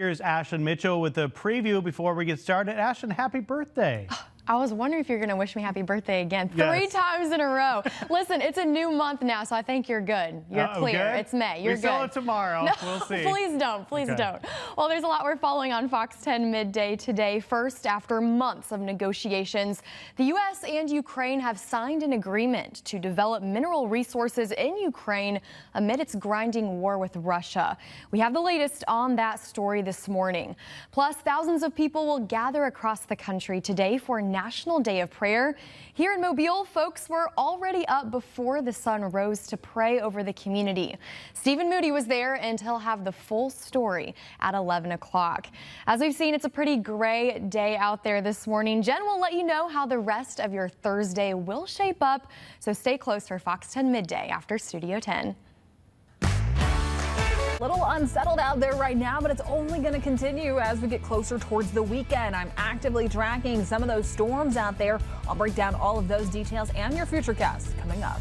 Here's Ashton Mitchell with a preview before we get started. Ashton, happy birthday. I was wondering if you're going to wish me happy birthday again. Yes. 3 times in a row. Listen, it's a new month now, so I think you're good. You're clear. Good? It's May. You're we good. saw it tomorrow. No, we'll see. Please don't. Please don't. Well, there's a lot we're following on Fox 10 midday today. First, after months of negotiations, the U.S. and Ukraine have signed an agreement to develop mineral resources in Ukraine amid its grinding war with Russia. We have the latest on that story this morning. Plus, thousands of people will gather across the country today for National Day of Prayer. Here in Mobile, folks were already up before the sun rose to pray over the community. Stephen Moody was there, and he'll have the full story at 11 o'clock. As we've seen, it's a pretty gray day out there this morning. Jen will let you know how the rest of your Thursday will shape up, so stay close for Fox 10 Midday after Studio 10. Little unsettled out there right now, but it's only going to continue as we get closer towards the weekend. I'm actively tracking some of those storms out there. I'll break down all of those details and your futurecast coming up.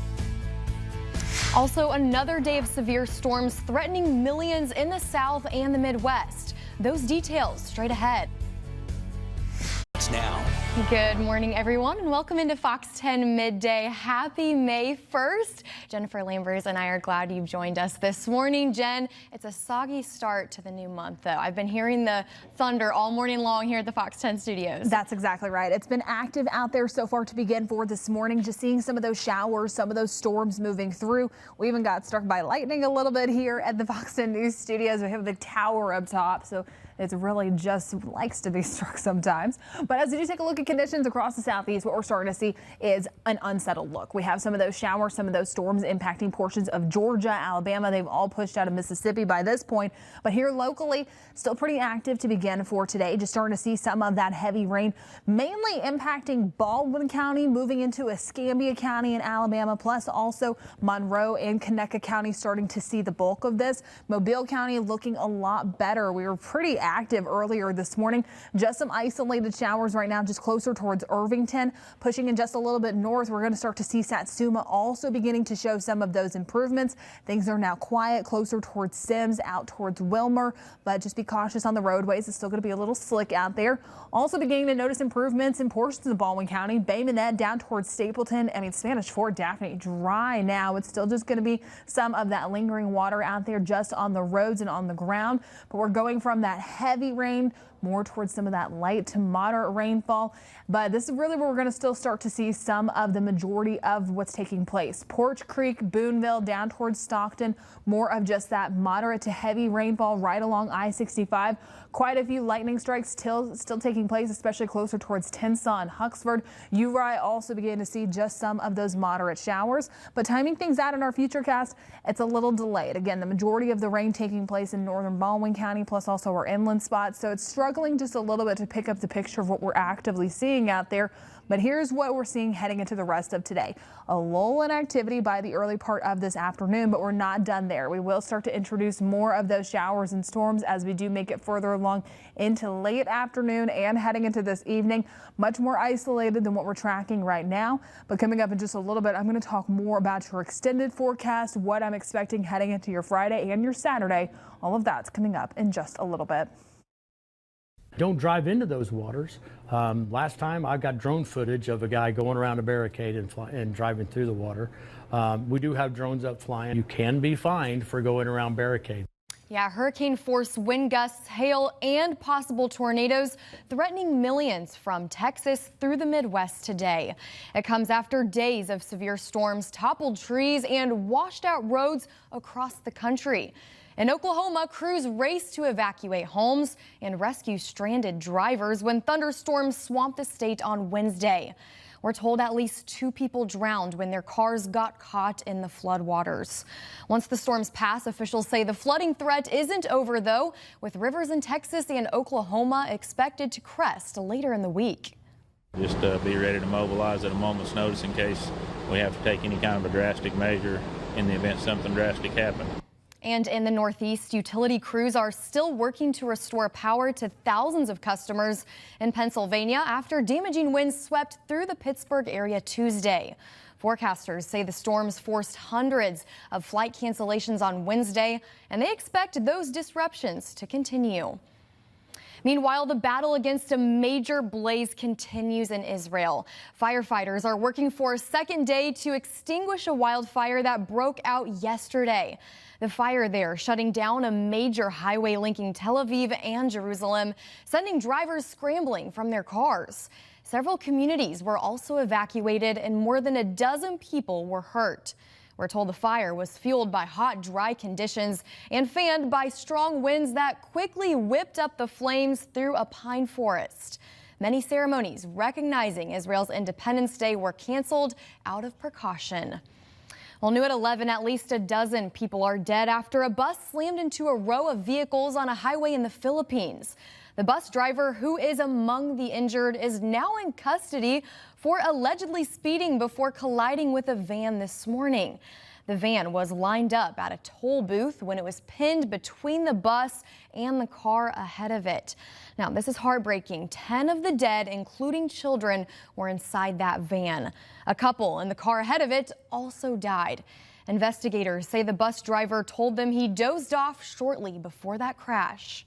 Also, another day of severe storms threatening millions in the South and the Midwest. Those details straight ahead. Now. Good morning, everyone, and welcome into Fox 10 Midday. Happy May 1st. Jennifer Lambers and I are glad you've joined us this morning. Jen, it's a soggy start to the new month, though. I've been hearing the thunder all morning long here at the Fox 10 studios. That's exactly right. It's been active out there so far to begin for this morning. Just seeing some of those showers, some of those storms moving through. We even got struck by lightning a little bit here at the Fox 10 News studios. We have the tower up top, so it really just likes to be struck sometimes. But as we do take a look at conditions across the southeast, what we're starting to see is an unsettled look. We have some of those showers, some of those storms impacting portions of Georgia, Alabama. They've all pushed out of Mississippi by this point. But here locally, still pretty active to begin for today. Just starting to see some of that heavy rain, mainly impacting Baldwin County, moving into Escambia County in Alabama, plus also Monroe and Conecuh County starting to see the bulk of this. Mobile County looking a lot better. We were pretty active earlier this morning. Just some isolated showers right now, just closer towards Irvington. Pushing in just a little bit north, we're going to start to see Satsuma also beginning to show some of those improvements. Things are now quiet closer towards Sims, out towards Wilmer, but just be cautious on the roadways. It's still going to be a little slick out there. Also beginning to notice improvements in portions of Baldwin County, Bay Minette down towards Stapleton. Spanish Fort, Daphne, dry now. It's still just going to be some of that lingering water out there just on the roads and on the ground, but we're going from that heavy rain more towards some of that light to moderate rainfall. But this is really where we're going to still start to see some of the majority of what's taking place. Porch Creek, Boonville, down towards Stockton, more of just that moderate to heavy rainfall right along I-65. Quite a few lightning strikes still taking place, especially closer towards Tensas and Huxford. Uri also began to see just some of those moderate showers. But timing things out in our futurecast, it's a little delayed. Again, the majority of the rain taking place in northern Baldwin County, plus also our inland spots. So it's struggling just a little bit to pick up the picture of what we're actively seeing out there. But here's what we're seeing heading into the rest of today. A lull in activity by the early part of this afternoon, but we're not done there. We will start to introduce more of those showers and storms as we do make it further along into late afternoon and heading into this evening. Much more isolated than what we're tracking right now. But coming up in just a little bit, I'm going to talk more about your extended forecast, what I'm expecting heading into your Friday and your Saturday. All of that's coming up in just a little bit. Don't drive into those waters. Last time I got drone footage of a guy going around a barricade and driving through the water. We do have drones up flying. You can be fined for going around barricades. Yeah, hurricane force wind gusts, hail, and possible tornadoes threatening millions from Texas through the Midwest today. It comes after days of severe storms, toppled trees, and washed out roads across the country. In Oklahoma, crews raced to evacuate homes and rescue stranded drivers when thunderstorms swamped the state on Wednesday. We're told at least 2 people drowned when their cars got caught in the floodwaters. Once the storms pass, officials say the flooding threat isn't over, though, with rivers in Texas and Oklahoma expected to crest later in the week. Just be ready to mobilize at a moment's notice in case we have to take any kind of a drastic measure in the event something drastic happens. And in the Northeast, utility crews are still working to restore power to thousands of customers in Pennsylvania after damaging winds swept through the Pittsburgh area Tuesday. Forecasters say the storms forced hundreds of flight cancellations on Wednesday, and they expect those disruptions to continue. Meanwhile, the battle against a major blaze continues in Israel. Firefighters are working for a second day to extinguish a wildfire that broke out yesterday. The fire there shutting down a major highway linking Tel Aviv and Jerusalem, sending drivers scrambling from their cars. Several communities were also evacuated and more than a dozen people were hurt. We're told the fire was fueled by hot, dry conditions and fanned by strong winds that quickly whipped up the flames through a pine forest. Many ceremonies recognizing Israel's Independence Day were canceled out of precaution. Well, new at 11, at least a dozen people are dead after a bus slammed into a row of vehicles on a highway in the Philippines. The bus driver, who is among the injured, is now in custody for allegedly speeding before colliding with a van this morning. The van was lined up at a toll booth when it was pinned between the bus and the car ahead of it. Now, this is heartbreaking. 10 of the dead, including children, were inside that van. A couple in the car ahead of it also died. Investigators say the bus driver told them he dozed off shortly before that crash.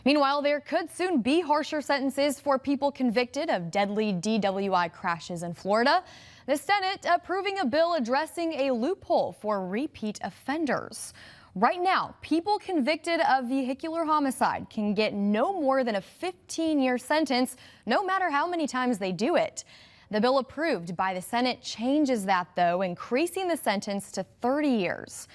Meanwhile, there could soon be harsher sentences for people convicted of deadly DWI crashes in Florida. The Senate approving a bill addressing a loophole for repeat offenders. Right now, people convicted of vehicular homicide can get no more than a 15-year sentence, no matter how many times they do it. The bill approved by the Senate changes that, though, increasing the sentence to 30 years.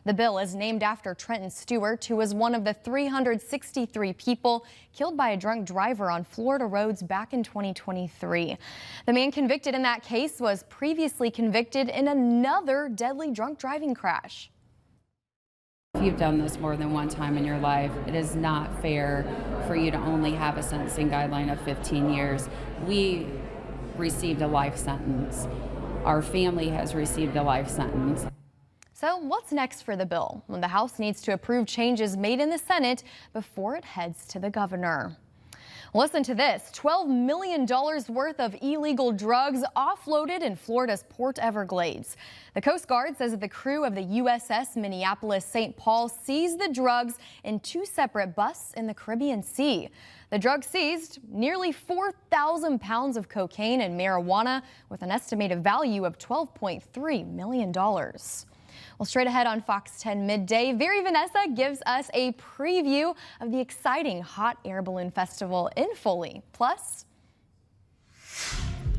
The bill is named after Trenton Stewart, who was one of the 363 people killed by a drunk driver on Florida roads back in 2023. The man convicted in that case was previously convicted in another deadly drunk driving crash. If you've done this more than one time in your life, it is not fair for you to only have a sentencing guideline of 15 years. We received a life sentence. Our family has received a life sentence. So what's next for the bill? Well, the House needs to approve changes made in the Senate before it heads to the governor. Listen to this. $12 million worth of illegal drugs offloaded in Florida's Port Everglades. The Coast Guard says that the crew of the USS Minneapolis-St. Paul seized the drugs in two separate busts in the Caribbean Sea. The drugs seized nearly 4,000 pounds of cocaine and marijuana with an estimated value of $12.3 million. Well, straight ahead on Fox 10 Midday, Very Vanessa gives us a preview of the exciting Hot Air Balloon Festival in Foley. Plus,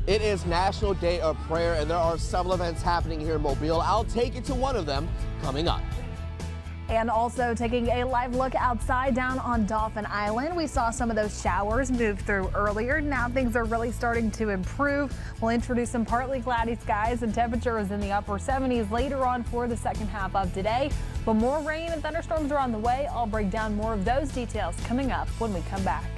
it is National Day of Prayer, and there are several events happening here in Mobile. I'll take you to one of them coming up. And also taking a live look outside down on Dauphin Island. We saw some of those showers move through earlier. Now things are really starting to improve. We'll introduce some partly cloudy skies and temperatures in the upper 70s later on for the second half of today. But more rain and thunderstorms are on the way. I'll break down more of those details coming up when we come back.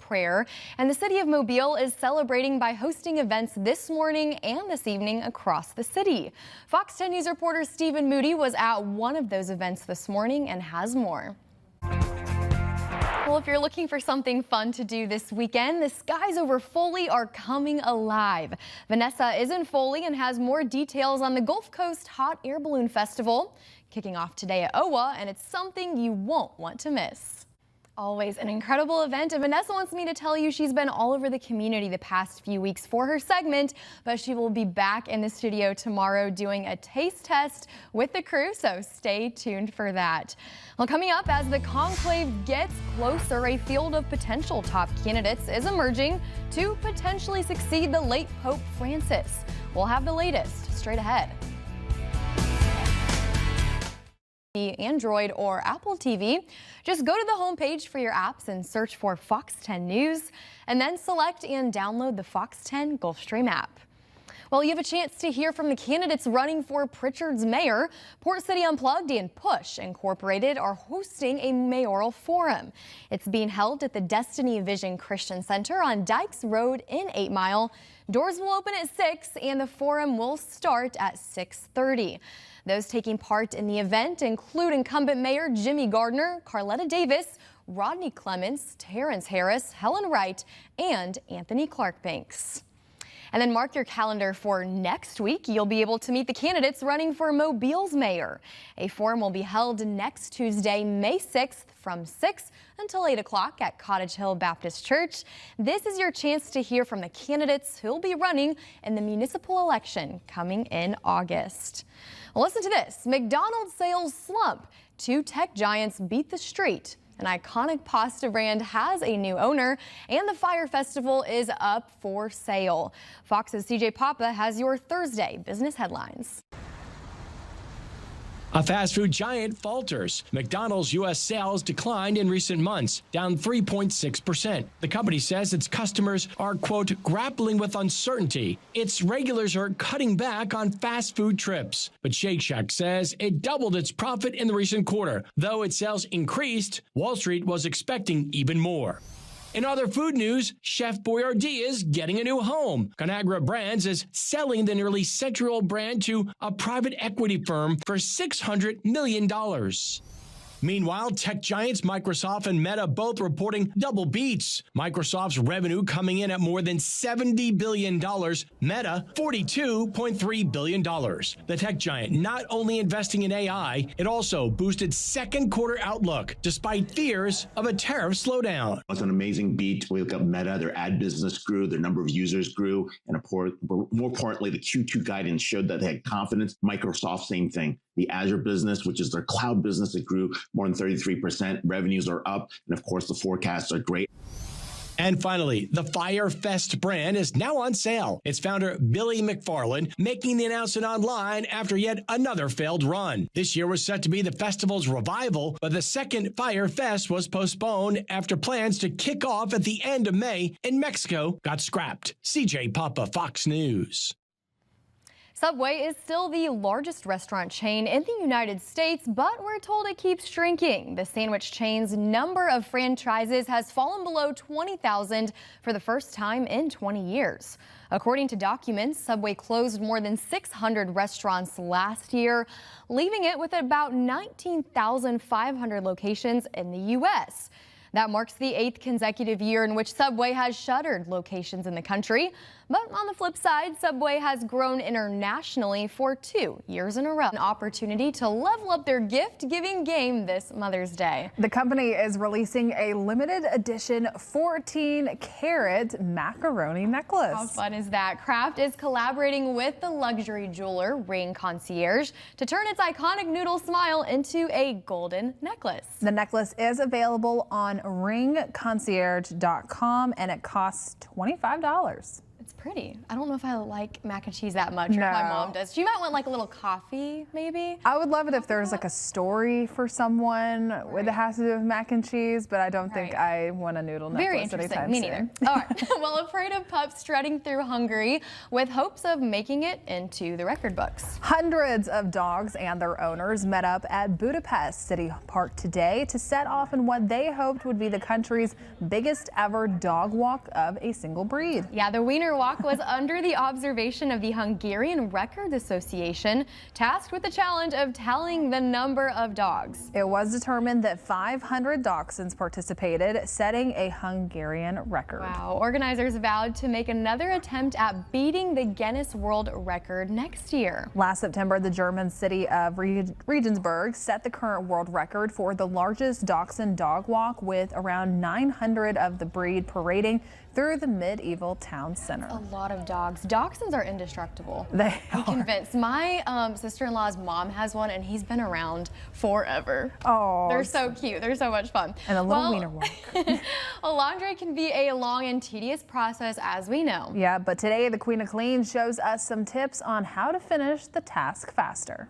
prayer, and the city of Mobile is celebrating by hosting events this morning and this evening across the city. Fox 10 News reporter Stephen Moody was at one of those events this morning and has more. Well, if you're looking for something fun to do this weekend, the skies over Foley are coming alive. Vanessa is in Foley and has more details on the Gulf Coast Hot Air Balloon Festival, kicking off today at OWA, and it's something you won't want to miss. Always an incredible event, and Vanessa wants me to tell you she's been all over the community the past few weeks for her segment, but she will be back in the studio tomorrow doing a taste test with the crew, so stay tuned for that. Well, coming up, as the conclave gets closer, a field of potential top candidates is emerging to potentially succeed the late Pope Francis. We'll have the latest straight ahead. Android or Apple TV, just go to the homepage for your apps and search for Fox 10 News, and then select and download the Fox 10 Gulfstream app. Well, you have a chance to hear from the candidates running for Pritchard's mayor. Port City Unplugged and Push Incorporated are hosting a mayoral forum. It's being held at the Destiny Vision Christian Center on Dykes Road in 8 Mile. Doors will open at 6 and the forum will start at 6:30. Those taking part in the event include incumbent Mayor Jimmy Gardner, Carletta Davis, Rodney Clements, Terrence Harris, Helen Wright, and Anthony Clark Banks. And then mark your calendar for next week. You'll be able to meet the candidates running for Mobile's mayor. A forum will be held next Tuesday, May 6th from 6 until 8 o'clock at Cottage Hill Baptist Church. This is your chance to hear from the candidates who'll be running in the municipal election coming in August. Well, listen to this. McDonald's sales slump. Two tech giants beat the street. An iconic pasta brand has a new owner, and the Fire Festival is up for sale. Fox's CJ Papa has your Thursday business headlines. A fast food giant falters. McDonald's U.S. sales declined in recent months, down 3.6%. The company says its customers are, quote, grappling with uncertainty. Its regulars are cutting back on fast food trips. But Shake Shack says it doubled its profit in the recent quarter. Though its sales increased, Wall Street was expecting even more. In other food news, Chef Boyardee is getting a new home. Conagra Brands is selling the nearly century-old brand to a private equity firm for $600 million. Meanwhile, tech giants Microsoft and Meta both reporting double beats. Microsoft's revenue coming in at more than $70 billion. Meta, $42.3 billion. The tech giant not only investing in AI, it also boosted second quarter outlook, despite fears of a tariff slowdown. It's an amazing beat. We look at Meta, their ad business grew, their number of users grew, and more importantly, the Q2 guidance showed that they had confidence. Microsoft, same thing. The Azure business, which is their cloud business, it grew more than 33%. Revenues are up, and of course, the forecasts are great. And finally, the Fire Fest brand is now on sale. Its founder, Billy McFarland, making the announcement online after yet another failed run. This year was set to be the festival's revival, but the second Fire Fest was postponed after plans to kick off at the end of May in Mexico got scrapped. CJ Papa, Fox News. Subway is still the largest restaurant chain in the United States, but we're told it keeps shrinking. The sandwich chain's number of franchises has fallen below 20,000 for the first time in 20 years. According to documents, Subway closed more than 600 restaurants last year, leaving it with about 19,500 locations in the U.S. That marks the 8th consecutive year in which Subway has shuttered locations in the country. But on the flip side, Subway has grown internationally for 2 years in a row. An opportunity to level up their gift-giving game this Mother's Day. The company is releasing a limited edition 14-karat macaroni necklace. How fun is that? Kraft is collaborating with the luxury jeweler Ring Concierge to turn its iconic noodle smile into a golden necklace. The necklace is available on ringconcierge.com and it costs $25. It's pretty. I don't know if I like mac and cheese that much, or if my mom does. She might want like a little coffee, maybe. I would love it if there's like a story for someone that has to do with mac and cheese, but I don't think I want a noodle necklace. Very interesting. Anytime Me soon. neither. All right. Well, a parade of pups strutting through Hungary with hopes of making it into the record books. Hundreds of dogs and their owners met up at Budapest City Park today to set off in what they hoped would be the country's biggest ever dog walk of a single breed. Yeah, the Wiener Walk was under the observation of the Hungarian Record Association, tasked with the challenge of tallying the number of dogs. It was determined that 500 dachshunds participated, setting a Hungarian record. Wow. Organizers vowed to make another attempt at beating the Guinness World Record next year. Last September, the German city of Regensburg set the current world record for the largest dachshund dog walk, with around 900 of the breed parading through the medieval town center. A lot of dogs. Dachshunds are indestructible. I'm convinced. My sister-in-law's mom has one, and he's been around forever. Oh, they're so cute. They're so much fun. And a little wiener walk. Laundry can be a long and tedious process, as we know. Yeah, but today the Queen of Clean shows us some tips on how to finish the task faster.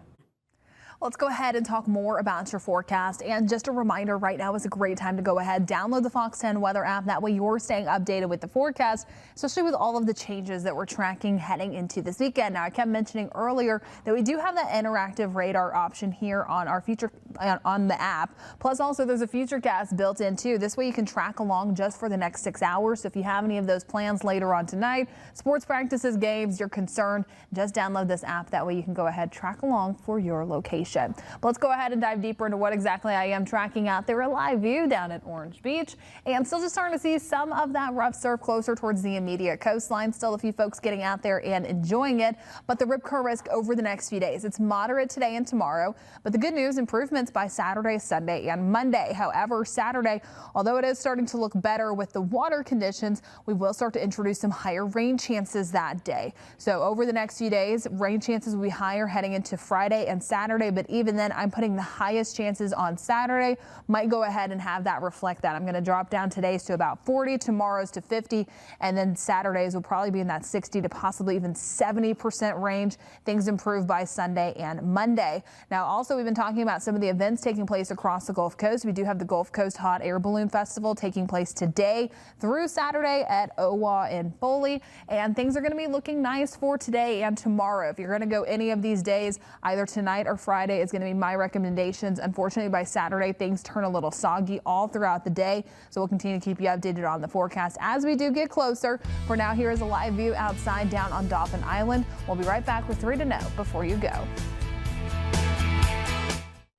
Let's go ahead and talk more about your forecast. And just a reminder, right now is a great time to go ahead, download the Fox 10 weather app. That way you're staying updated with the forecast, especially with all of the changes that we're tracking heading into this weekend. Now, I kept mentioning earlier that we do have that interactive radar option here on our Future on the app. Plus, also there's a Futurecast built in too. This way you can track along just for the next 6 hours. So if you have any of those plans later on tonight, sports practices, games, you're concerned, just download this app. That way you can go ahead, track along for your location. But let's go ahead and dive deeper into what exactly I am tracking out there. A live view down at Orange Beach, and still just starting to see some of that rough surf closer towards the immediate coastline. Still a few folks getting out there and enjoying it, but the rip current risk over the next few days. It's moderate today and tomorrow, but the good news, improvements by Saturday, Sunday, and Monday. However, Saturday, although it is starting to look better with the water conditions, we will start to introduce some higher rain chances that day. So over the next few days, rain chances will be higher heading into Friday and Saturday, but even then, I'm putting the highest chances on Saturday. Might go ahead and have that reflect that. I'm going to drop down today's to about 40, tomorrow's to 50, and then Saturdays will probably be in that 60 to possibly even 70% range. Things improve by Sunday and Monday. Now, also, we've been talking about some of the events taking place across the Gulf Coast. We do have the Gulf Coast Hot Air Balloon Festival taking place today through Saturday at Owa in Foley, and things are going to be looking nice for today and tomorrow. If you're going to go any of these days, either tonight or Friday is going to be my recommendations. Unfortunately, by Saturday, things turn a little soggy all throughout the day, so we'll continue to keep you updated on the forecast as we do get closer. For now, here is a live view outside down on Dauphin Island. We'll be right back with 3 to know before you go.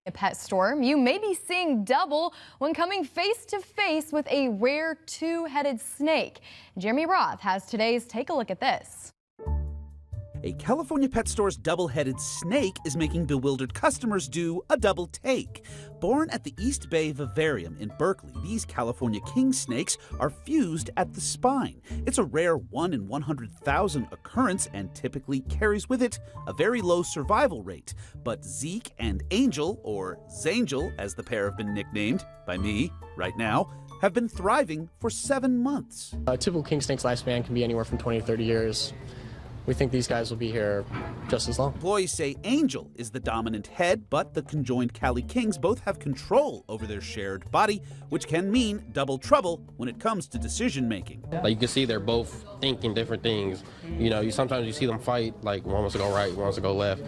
A pet storm, you may be seeing double when coming face to face with a rare two-headed snake. Jeremy Roth has today's Take a Look at This. A California pet store's double-headed snake is making bewildered customers do a double take. Born at the East Bay Vivarium in Berkeley, these California king snakes are fused at the spine. It's a rare 1 in 100,000 occurrence and typically carries with it a very low survival rate. But Zeke and Angel, or Zangel as the pair have been nicknamed by me right now, have been thriving for 7 months. A typical king snake's lifespan can be anywhere from 20 to 30 years. We think these guys will be here just as long. Employees say Angel is the dominant head, but the conjoined Cali Kings both have control over their shared body, which can mean double trouble when it comes to decision making. Like you can see they're both thinking different things. You know, sometimes you see them fight, like one wants to go right, one wants to go left.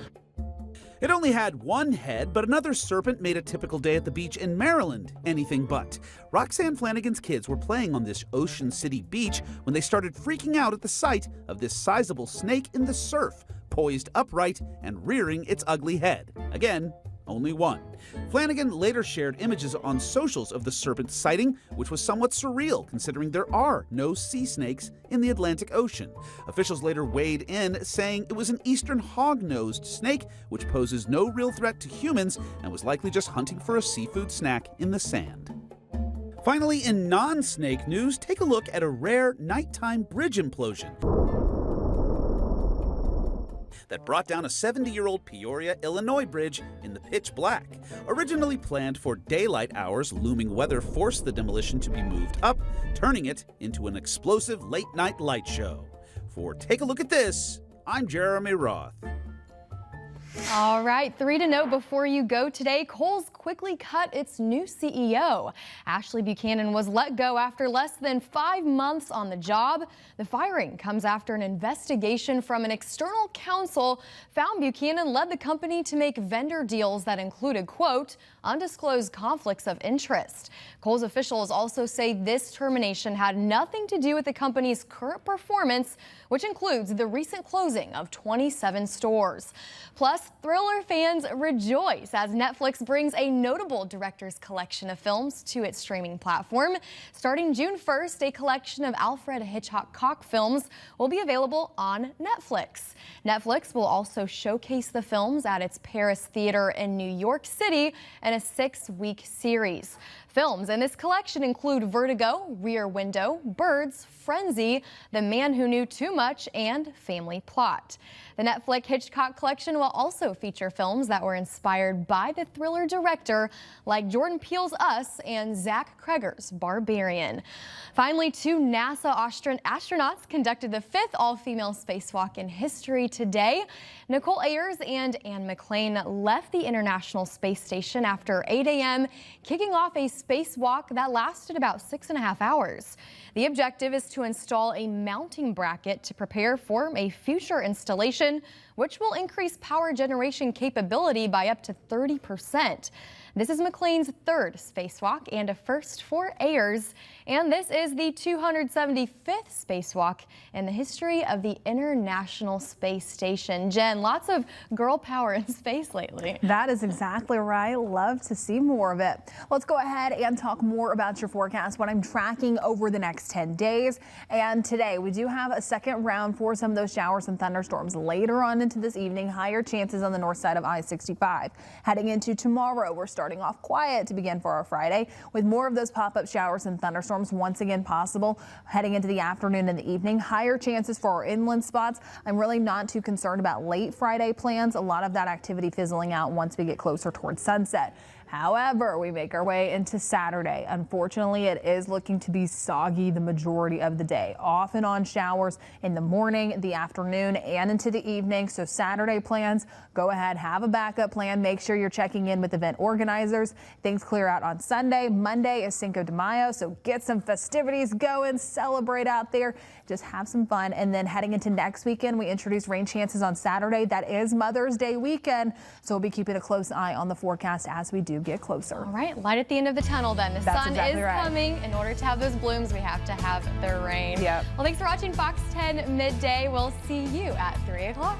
It only had one head, but another serpent made a typical day at the beach in Maryland anything but. Roxanne Flanagan's kids were playing on this Ocean City beach when they started freaking out at the sight of this sizable snake in the surf, poised upright and rearing its ugly head. Again, only one. Flanagan later shared images on socials of the serpent sighting, which was somewhat surreal considering there are no sea snakes in the Atlantic Ocean. Officials later weighed in, saying it was an eastern hog-nosed snake, which poses no real threat to humans and was likely just hunting for a seafood snack in the sand. Finally, in non-snake news, take a look at a rare nighttime bridge implosion that brought down a 70-year-old Peoria, Illinois bridge in the pitch black. Originally planned for daylight hours, looming weather forced the demolition to be moved up, turning it into an explosive late-night light show. For Take a Look at This, I'm Jeremy Roth. All right, 3 to know before you go today. Kohl's quickly cut its new CEO. Ashley Buchanan was let go after less than 5 months on the job. The firing comes after an investigation from an external counsel found Buchanan led the company to make vendor deals that included, quote, undisclosed conflicts of interest. Kohl's officials also say this termination had nothing to do with the company's current performance, which includes the recent closing of 27 stores. Plus, Thriller fans rejoice as Netflix brings a notable director's collection of films to its streaming platform. Starting June 1st, a collection of Alfred Hitchcock films will be available on Netflix. Netflix will also showcase the films at its Paris Theater in New York City in a 6-week series. Films in this collection include Vertigo, Rear Window, Birds, Frenzy, The Man Who Knew Too Much, and Family Plot. The Netflix Hitchcock collection will also feature films that were inspired by the thriller director, like Jordan Peele's Us and Zach Cregger's Barbarian. Finally, 2 NASA astronauts conducted the 5th all-female spacewalk in history today. Nicole Ayers and Anne McClain left the International Space Station after 8 a.m., kicking off a spacewalk that lasted about 6.5 hours. The objective is to install a mounting bracket to prepare for a future installation, which will increase power generation capability by up to 30%. This is McLean's third spacewalk and a first for Ayers, and this is the 275th spacewalk in the history of the International Space Station. Jen, lots of girl power in space lately. That is exactly right. Love to see more of it. Let's go ahead and talk more about your forecast, what I'm tracking over the next 10 days. And today we do have a second round for some of those showers and thunderstorms later on into this evening. Higher chances on the north side of I-65. Heading into tomorrow, we're starting off quiet to begin for our Friday with more of those pop-up showers and thunderstorms once again possible. Heading into the afternoon and the evening, higher chances for our inland spots. I'm really not too concerned about late Friday plans. A lot of that activity fizzling out once we get closer towards sunset. However, we make our way into Saturday. Unfortunately, it is looking to be soggy the majority of the day. Off and on showers in the morning, the afternoon, and into the evening. So Saturday plans, go ahead, have a backup plan. Make sure you're checking in with event organizers. Things clear out on Sunday. Monday is Cinco de Mayo, so get some festivities going, celebrate out there, just have some fun. And then heading into next weekend, we introduce rain chances on Saturday. That is Mother's Day weekend, so we'll be keeping a close eye on the forecast as we do get closer. All right, light at the end of the tunnel then. The sun is coming. In order to have those blooms, we have to have the rain. Yep. Well, thanks for watching Fox 10 Midday. We'll see you at 3 o'clock.